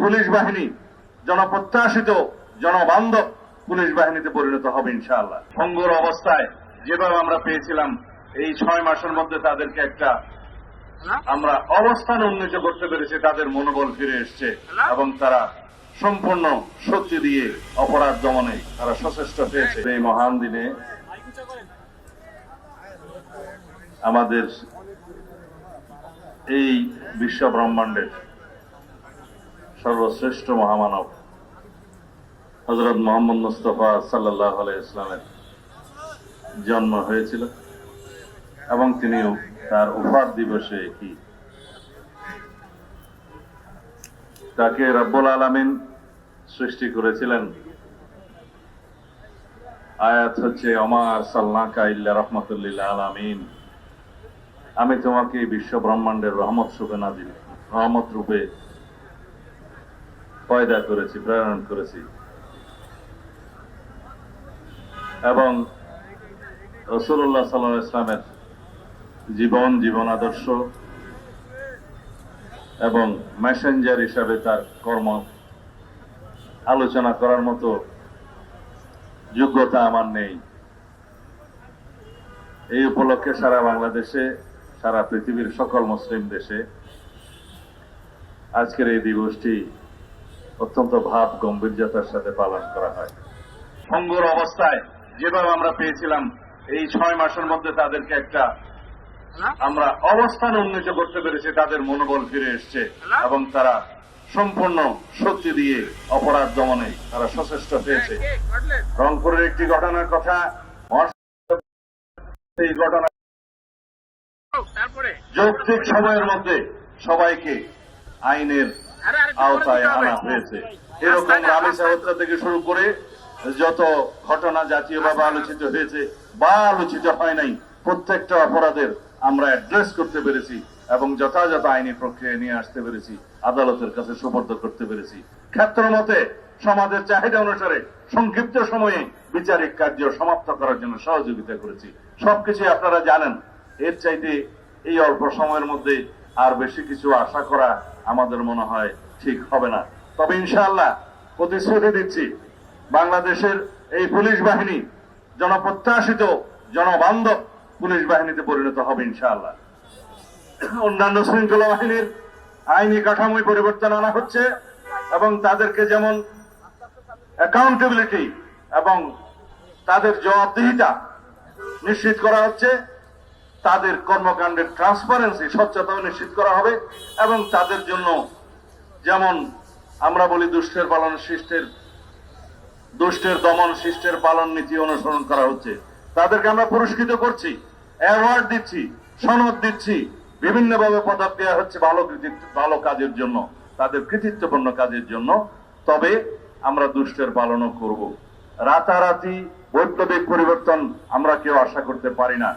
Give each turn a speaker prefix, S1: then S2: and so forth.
S1: Police বাহিনী জনপ্রত্যাশিত জনবান্ধব police বাহিনীতে পরিণত হবে ইনশাআল্লাহ। ভঙ্গুর অবস্থায় যেভাবে আমরা পেয়েছিলাম, এই 6 মাসের মধ্যে তাদেরকে একটা আমরা অবস্থান উন্নীত করতে পেরেছি, তাদের মনোবল ফিরে এসছে এবং তারা সম্পূর্ণ শক্তি দিয়ে অপরাধ দমনে তারা সচেষ্ট হয়েছে। এই মহান দিনে আমাদের এই বিশ্ব ব্রহ্মাণ্ডের সর্বশ্রেষ্ঠ মহামানব হযরত মুহাম্মদ মুস্তাফা সাল্লাল্লাহু আলাইহি ওয়াসাল্লামের জন্ম হয়েছিল এবং তিনিও তার ওফাত দিবসে তাকে রব্বুল আলামিন সৃষ্টি করেছিলেন। আয়াত হচ্ছে ওমা আরসালনাকা ইল্লা রাহমাতাল লিল আলামিন, আমি তোমাকে বিশ্ব ব্রহ্মাণ্ডের রহমত রূপে পয়দা করেছি, প্রেরণ করেছি। এবং রাসূলুল্লাহ সাল্লাল্লাহু আলাইহি ওয়াসাল্লামের জীবন আদর্শ এবং মেসেঞ্জার হিসাবে তার কর্ম আলোচনা করার মতো যোগ্যতা আমার নেই। এই উপলক্ষে সারা বাংলাদেশে, সারা পৃথিবীর সকল মুসলিম দেশে আজকের এই দিবসটি অত্যন্ত ভাব গম্ভীর্যতার সাথে পালন করা হয়। ভঙ্গুর অবস্থায় যেভাবে আমরা পেয়েছিলাম, এই 6 মাসের মধ্যে তাদেরকে একটা আমরা অবস্থান উন্নীত করতে পেরেছি, তাদের মনোবল ফিরে এসছে এবং তারা সম্পূর্ণ শক্তি দিয়ে অপরাধ দমনে তারা সচেষ্ট হয়েছে। রংপুরের একটি ঘটনার কথা, এই ঘটনা যৌক্তিক সময়ের মধ্যে সবাইকে আইনের আওতায় আনা হয়েছে। এরকম রামিসা হত্যা থেকে শুরু করে যত ঘটনা জাতীয়ভাবে আলোচিত হয়েছে বা আলোচিত হয় নাই, প্রত্যেকটা অপরাধের আমরা অ্যাড্রেস করতে পেরেছি এবং যথাযথ আইনি প্রক্রিয়া নিয়ে আসতে পেরেছি, আদালতের কাছে সুপর্দ করতে পেরেছি। ক্ষেত্র মতে সমাজের চাহিদা অনুসারে সংক্ষিপ্ত সময়ে বিচারিক কার্য সমাপ্ত করার জন্য সহযোগিতা করেছি। সবকিছু আপনারা জানেন। এর চাইতে এই অল্প সময়ের মধ্যে আর বেশি কিছু আশা করা আমাদের মনে হয় ঠিক হবে না। তবে ইনশাআল্লাহ প্রতিশ্রুতি দিচ্ছি, বাংলাদেশের এই পুলিশ বাহিনী জনপ্রত্যাশিত জনবান্ধব পুলিশ বাহিনীতে পরিণত হবে ইনশাআল্লাহ। অন্যান্য শৃঙ্খলা বাহিনীর আইনি কাঠামোয় পরিবর্তন আনা হচ্ছে এবং তাদেরকে যেমন অ্যাকাউন্টেবিলিটি এবং তাদের জবাবদিহিতা নিশ্চিত করা হচ্ছে, তাদের কর্মকাণ্ডের ট্রান্সপারেন্সি, স্বচ্ছতাও নিশ্চিত করা হবে এবং তাদের জন্য যেমন আমরা বলি দুষ্টের দমন শিষ্টের পালন নীতি অনুসরণ করা হচ্ছে, তাদেরকে আমরা পুরস্কৃত করছি, অ্যাওয়ার্ড দিচ্ছি, সনদ দিচ্ছি, বিভিন্নভাবে পদক দেওয়া হচ্ছে ভালো কাজের জন্য, তাদের কৃতিত্বপূর্ণ কাজের জন্য। তবে আমরা দুষ্টের পালনও করব। রাতারাতি বৈপ্লবিক পরিবর্তন আমরা কেউ আশা করতে পারি না।